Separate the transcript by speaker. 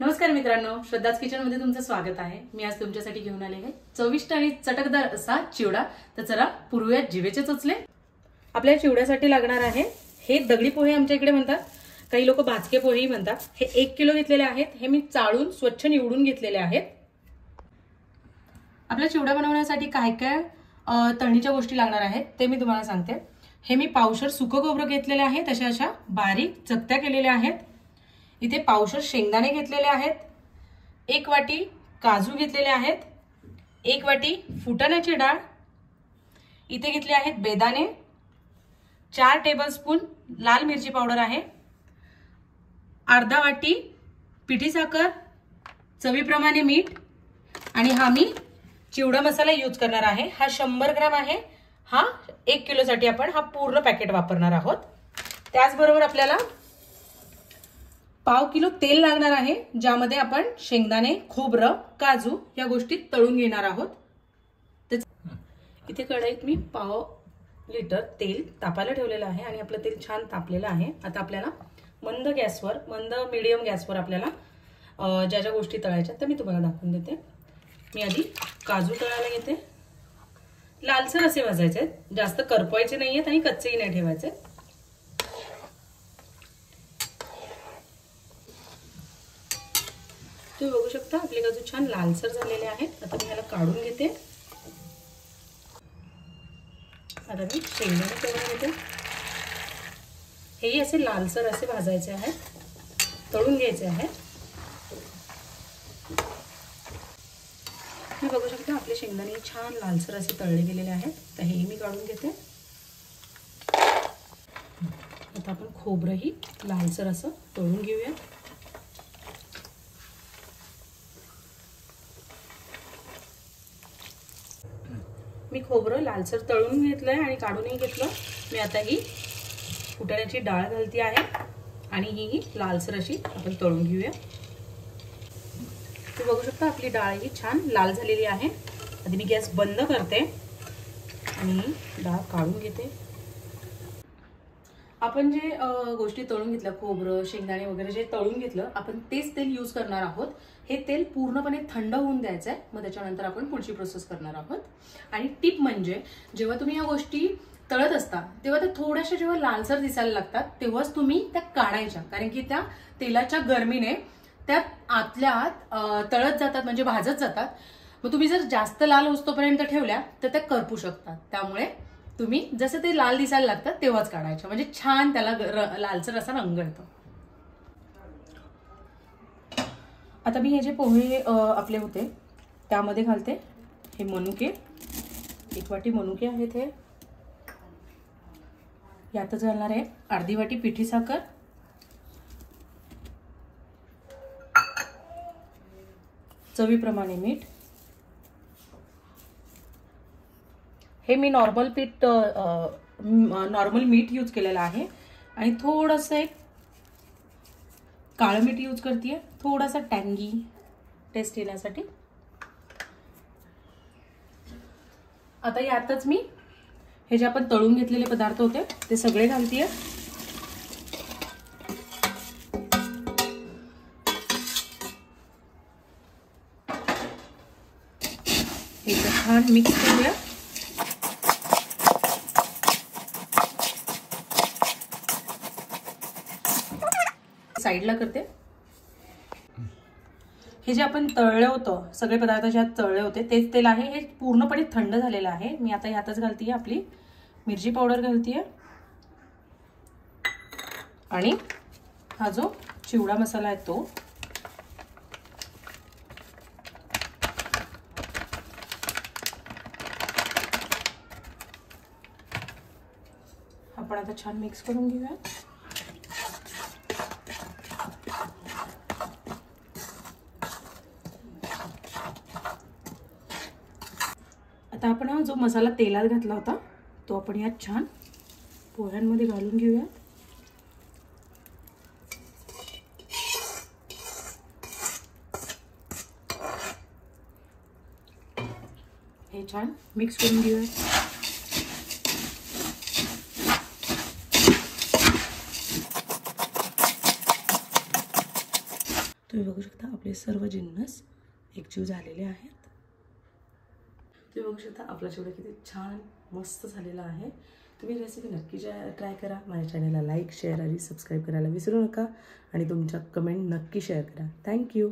Speaker 1: नमस्कार मित्रांनो, श्रद्धाज किचन मध्ये तुमचं स्वागत आहे। मी आज तुमच्यासाठी घेऊन आले आहे चविष्ट आणि चटकदार असा चिवडा। तर चला पुरूया जिवेचे चोचले। आपल्या चिवड्यासाठी लागणार आहे हे दगडी पोहे आमच्या इकडे म्हणतात, काही लोक भाजके पोहेही म्हणतात। हे 1 किलो घेतलेले आहेत। हे मी चाळून स्वच्छ निवडून घेतलेले आहेत। आपल्या चिवडा बनवण्यासाठी काय काय तळणीच्या गोष्टी लागणार आहेत ते मी तुम्हाला सांगते। हे मी पावशर सुकं खोबरं घेतलेले आहे, तशा अशा बारीक चकत्या केलेल्या आहेत। इथे पावशर शेंगदाणे घेतलेले आहेत, 1 वाटी काजू घेतलेले आहेत, 1 वाटी फुटाण्याची डाळ, इथे घेतले आहेत बेदाणे, 4 टेबलस्पून लाल मिरची पावडर आहे, अर्धा वाटी पिठी साखर, चवीप्रमाणे मीठ आणि हा मी चिवडा मसाला यूज करणार आहे। हा 100 ग्रॅम आहे। हा 1 किलो साठी आपण हा पूर्ण पॅकेट वापरणार आहोत। त्याचबरोबर आपल्याला पाव किलो तेल लागणार आहे, ज्यामध्ये आपण शेंगदाणे, खोबरं, काजू या गोष्टी तळून घेणार आहोत। इथे कढईत मी पाव लिटर तेल तापायला ठेवलेलं आहे आणि आपलं तेल छान तापलेलं आहे। आता आपल्याला मंद मीडियम गॅसवर आपल्याला ज्या ज्या गोष्टी तळायच्या तर मी तुम्हाला दाखवून देते। मी आधी काजू तळायला घेते। लालसर असे भाजायचे, जास्त करपवायचे नाहीयेत आणि कच्चेही नाही ठेवायचे। तुम्ही बघू शकता आपले काजू छान लालसर झालेले आहेत। आता मी याला काढून घेते। आता मी शेंगदाणे तळून घेते। हेही असे लालसर असे भाजायचे आहेत, तळून घ्यायचे आहेत। तुम्ही बघू शकता आपले शेंगदाणे छान लालसर असे तळले गेलेले आहेत। तर हेही मी काढून घेते। आता आपण खोबरंही लालसर असं तळून घेऊया। मी खोबरं लालसर तळून घेतलंय आणि काढूनही घेतलं। मी आता ही फुटाण्याची डाळ घालते आहे आणि ही लालसर अशी आपण तळून घेऊया। तुम्ही बघू शकता आपली डाळ ही छान लाल झालेली आहे। आधी मी गॅस बंद करते आणि डाळ काढून घेते। आपण जे गोष्टी तळून घेतल्या, खोबरं, शेंगदाणे वगैरे जे तळून घेतलं, आपण तेच तेल यूज करणार आहोत। हे तेल पूर्णपणे थंड होऊन द्यायचं आहे, मग त्याच्यानंतर आपण पुढची प्रोसेस करणार आहोत। आणि टिप म्हणजे जेव्हा तुम्ही या गोष्टी तळत असता तेव्हा त्या थोड्याशा जेव्हा लालसर दिसायला लागतात तेव्हाच तुम्ही त्या काढायच्या, कारण की त्या तेलाच्या गरमीने त्या आतल्या आत तळत जातात, म्हणजे भाजत जातात। मग तुम्ही जर जास्त लाल होईपर्यंत ठेवल्या तर त्या करपू शकतात। त्यामुळे तुम्ही जसं ते लाल दिसायला लागतात तेव्हाच काढायच्या, म्हणजे छान त्याला लालसर असा रंग येतो। आता मी हे जे पोहे आपले होते त्यामध्ये घालते हे मनुके। 1 वाटी मनुके आहेत हे। यातच घालणार आहे अर्धी वाटी पिठी साखर, चवीप्रमाणे मीठ। हे मी नॉर्मल मीठ यूज केलेलं आहे आणि थोडंसं एक काळं मीठ यूज करते, थोडासा टँगी टेस्ट येण्यासाठी। आता यातच मी हे जे आपण तळून घेतलेले पदार्थ होते ते सगळे घालते। हे छान मिक्स करूया। साइडला करते। हे जे आपण तळले होतं, सगळे पदार्थ जे तळले होते तेच तेल आहे, हे पूर्णपणे थंड झालेलं आहे। मी आता यातच घालते आपली मिरची पावडर घालते आणि हा जो चिवडा मसाला आहे तो। आपण आता छान मिक्स करून घेऊया। आता आपण हा जो मसाला तेलात घातला होता तो आपण यात छान पोह्यांमध्ये घालून घेऊया। हे छान मिक्स करून घेऊया। तुम्ही बघू शकता आपले सर्व जिन्नस एकजीव झालेले आहेत. तुम्ही बघू शकता आपला चिवडा किती छान मस्त झालेला आहे. तुम्ही रेसिपी नक्की ट्राय करा. माझ्या चॅनलला लाईक, शेअर आणि सबस्क्राईब करायला विसरू नका आणि तुमच्या कमेंट नक्की शेअर करा. थँक्यू.